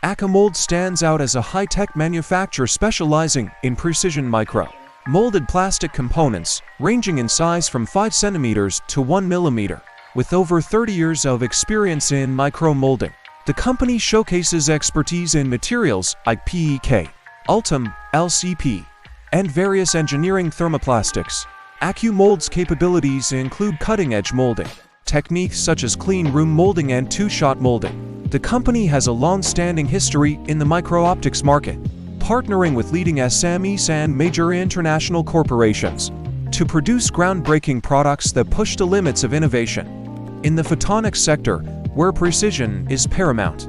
Accumold stands out as a high-tech manufacturer specializing in precision micro-molded plastic components, ranging in size from 5 cm to 1 mm. With over 30 years of experience in micro-molding, the company showcases expertise in materials like PEK, Ultem, LCP, and various engineering thermoplastics. Accumold's capabilities include cutting-edge molding techniques such as clean room molding and two-shot molding. The company has a long-standing history in the micro-optics market, partnering with leading SMEs and major international corporations to produce groundbreaking products that push the limits of innovation. In the photonics sector, where precision is paramount,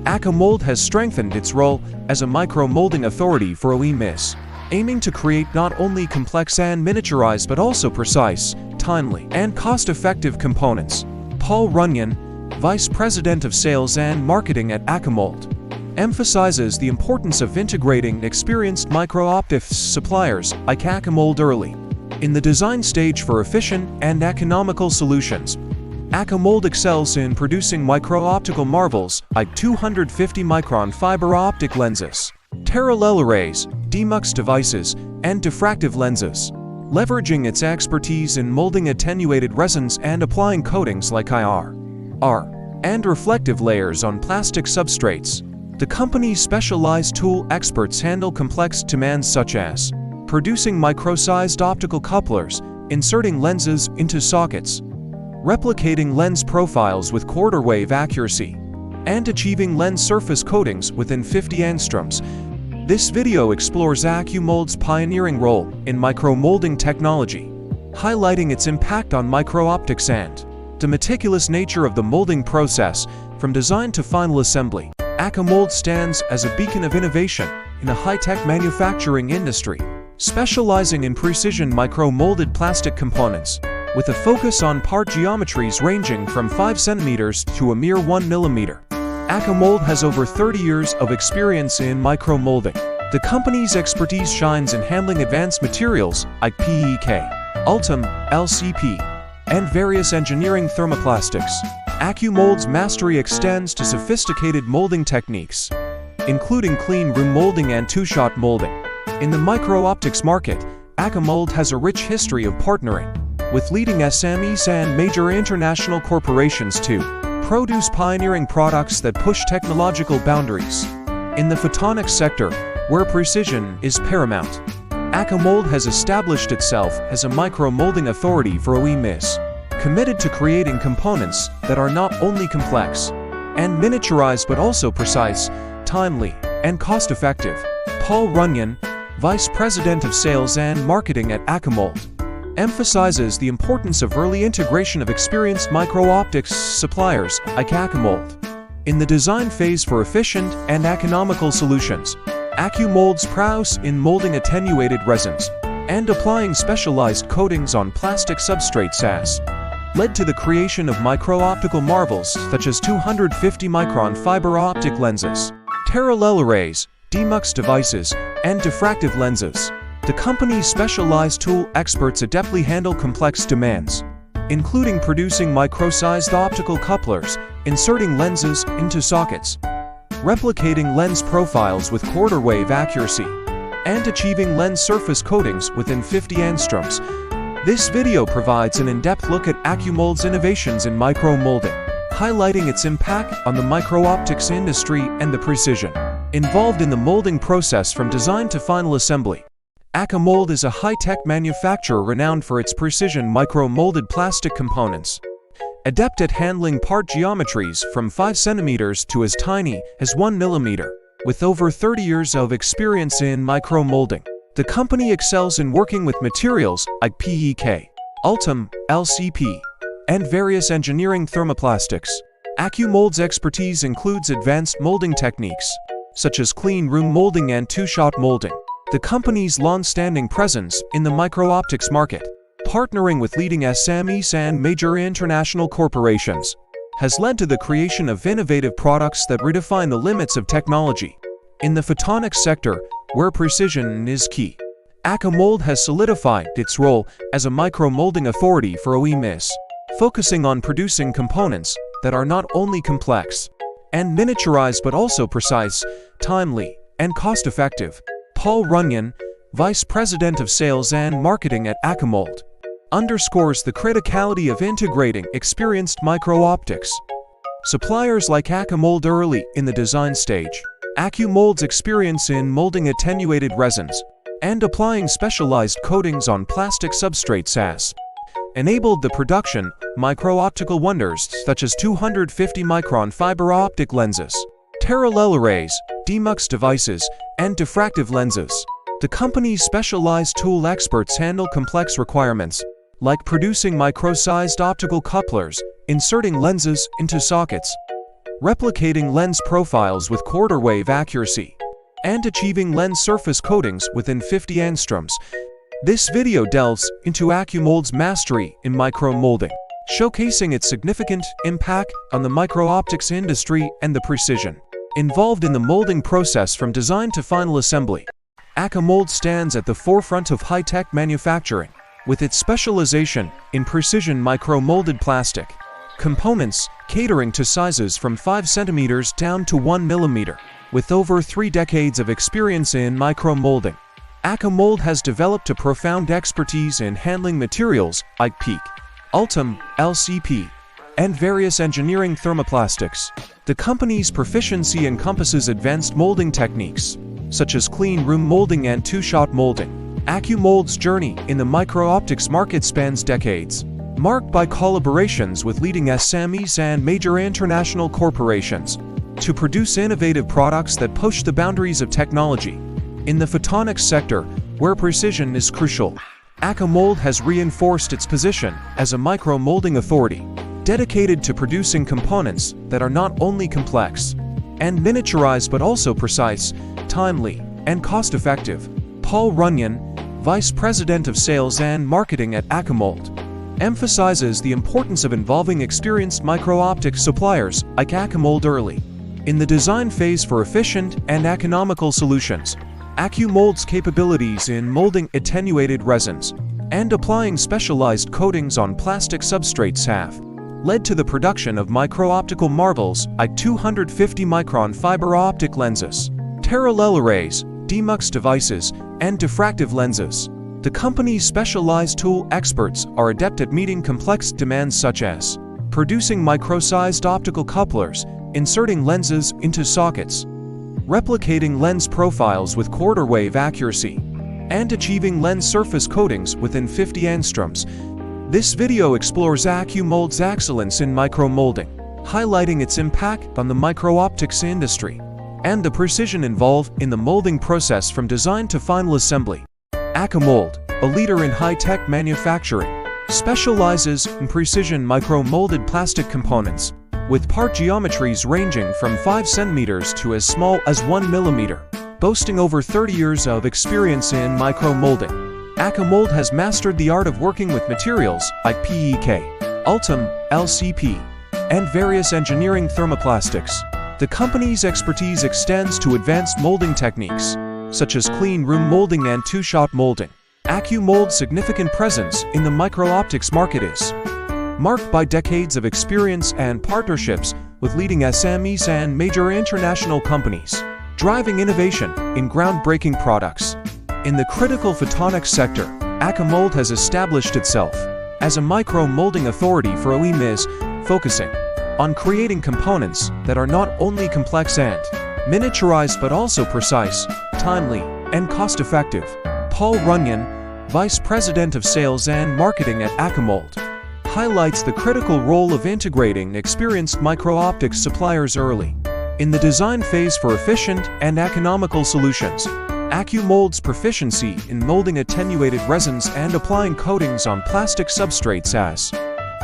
Accumold has strengthened its role as a micro-molding authority for SMEs, aiming to create not only complex and miniaturized but also precise, timely, and cost-effective components. Paul Runyon, Vice President of Sales and Marketing at Accumold, emphasizes the importance of integrating experienced micro-optics suppliers like Accumold early in the design stage for efficient and economical solutions. Accumold excels in producing micro-optical marvels like 250-micron fiber optic lenses, parallel arrays, demux devices, and diffractive lenses. Leveraging its expertise in molding attenuated resins and applying coatings like IR, R, and reflective layers on plastic substrates, the company's specialized tool experts handle complex demands such as producing micro-sized optical couplers, inserting lenses into sockets, replicating lens profiles with quarter-wave accuracy, and achieving lens surface coatings within 50 angstroms. This video explores Accumold's pioneering role in micro-molding technology, highlighting its impact on micro-optics and the meticulous nature of the molding process from design to final assembly. Accumold stands as a beacon of innovation in a high-tech manufacturing industry, specializing in precision micro-molded plastic components, with a focus on part geometries ranging from 5 cm to a mere 1 mm. Accumold has over 30 years of experience in micro-molding. The company's expertise shines in handling advanced materials like PEK, Ultem, LCP, and various engineering thermoplastics. Accumold's mastery extends to sophisticated molding techniques, including clean room molding and two-shot molding. In the micro-optics market, Accumold has a rich history of partnering with leading SMEs and major international corporations to produce pioneering products that push technological boundaries. In the photonics sector, where precision is paramount, Accumold has established itself as a micro-molding authority for SMEs, committed to creating components that are not only complex and miniaturized but also precise, timely, and cost-effective. Paul Runyon, Vice President of Sales and Marketing at Accumold, emphasizes the importance of early integration of experienced micro-optics suppliers like Accumold in the design phase for efficient and economical solutions. Accumold's prowess in molding attenuated resins and applying specialized coatings on plastic substrates has led to the creation of micro-optical marvels such as 250-micron fiber optic lenses, parallel arrays, demux devices, and diffractive lenses. The company's specialized tool experts adeptly handle complex demands, including producing micro-sized optical couplers, inserting lenses into sockets, replicating lens profiles with quarter-wave accuracy, and achieving lens surface coatings within 50 angstroms. This video provides an in-depth look at Accumold's innovations in micro-molding, highlighting its impact on the micro-optics industry and the precision involved in the molding process from design to final assembly. Accumold is a high-tech manufacturer renowned for its precision micro-molded plastic components, adept at handling part geometries from 5 cm to as tiny as 1 mm. With over 30 years of experience in micro-molding, the company excels in working with materials like PEK, Ultem, LCP, and various engineering thermoplastics. Accumold's expertise includes advanced molding techniques, such as clean room molding and two-shot molding. The company's long-standing presence in the micro-optics market, partnering with leading SMEs and major international corporations, has led to the creation of innovative products that redefine the limits of technology. In the photonics sector, where precision is key, Accumold has solidified its role as a micro-molding authority for SMEs, focusing on producing components that are not only complex and miniaturized but also precise, timely, and cost-effective. Paul Runyon, Vice President of Sales and Marketing at Accumold, underscores the criticality of integrating experienced micro-optics suppliers like Accumold early in the design stage. Accumold's experience in molding attenuated resins and applying specialized coatings on plastic substrates has enabled the production micro-optical wonders such as 250-micron fiber optic lenses, parallel arrays, demux devices, and diffractive lenses. The company's specialized tool experts handle complex requirements like producing micro-sized optical couplers, inserting lenses into sockets, replicating lens profiles with quarter-wave accuracy, and achieving lens surface coatings within 50 angstroms. This video delves into Accumold's mastery in micro-molding, showcasing its significant impact on the micro-optics industry and the precision involved in the molding process from design to final assembly. Accumold stands at the forefront of high-tech manufacturing, with its specialization in precision micro-molded plastic components catering to sizes from 5 centimeters down to 1 millimeter. With over 3 decades of experience in micro-molding, Accumold has developed a profound expertise in handling materials like PEEK, Ultem, LCP, and various engineering thermoplastics. The company's proficiency encompasses advanced molding techniques, such as clean room molding and two-shot molding. Accumold's journey in the micro-optics market spans decades, marked by collaborations with leading SMEs and major international corporations to produce innovative products that push the boundaries of technology. In the photonics sector, where precision is crucial, Accumold has reinforced its position as a micro-molding authority, dedicated to producing components that are not only complex and miniaturized but also precise, timely, and cost-effective. Paul Runyon, Vice President of Sales and Marketing at Accumold, emphasizes the importance of involving experienced micro-optics suppliers like Accumold early in the design phase for efficient and economical solutions. Accumold's capabilities in molding attenuated resins and applying specialized coatings on plastic substrates have led to the production of micro-optical marvels like 250-micron fiber optic lenses, parallel arrays, demux devices, and diffractive lenses. The company's specialized tool experts are adept at meeting complex demands such as producing micro-sized optical couplers, inserting lenses into sockets, replicating lens profiles with quarter-wave accuracy, and achieving lens surface coatings within 50 angstroms. This video explores Accumold's excellence in micro-molding, highlighting its impact on the micro-optics industry and the precision involved in the molding process from design to final assembly. Accumold, a leader in high-tech manufacturing, specializes in precision micro-molded plastic components, with part geometries ranging from 5 centimeters to as small as 1 millimeter. Boasting over 30 years of experience in micro-molding, Accumold has mastered the art of working with materials like PEK, Ultem, LCP, and various engineering thermoplastics. The company's expertise extends to advanced molding techniques, such as clean room molding and two-shot molding. Accumold's significant presence in the micro-optics market is marked by decades of experience and partnerships with leading SMEs and major international companies, driving innovation in groundbreaking products. In the critical photonics sector, Accumold has established itself as a micro-molding authority for SMEs, focusing on creating components that are not only complex and miniaturized but also precise, timely, and cost-effective. Paul Runyon, Vice President of Sales and Marketing at Accumold, highlights the critical role of integrating experienced micro-optics suppliers early in the design phase for efficient and economical solutions. Accumold's proficiency in molding attenuated resins and applying coatings on plastic substrates has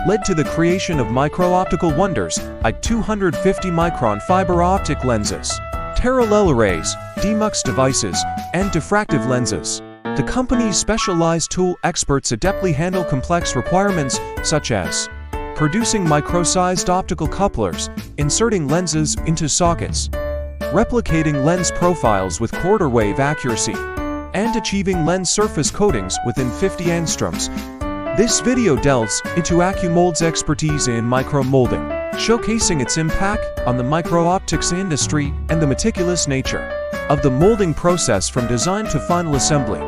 led to the creation of micro-optical wonders like 250-micron fiber optic lenses, parallel arrays, demux devices, and diffractive lenses. The company's specialized tool experts adeptly handle complex requirements such as producing micro-sized optical couplers, inserting lenses into sockets, replicating lens profiles with quarter-wave accuracy, and achieving lens surface coatings within 50 angstroms. This video delves into Accumold's expertise in micro-molding, showcasing its impact on the micro-optics industry and the meticulous nature of the molding process from design to final assembly.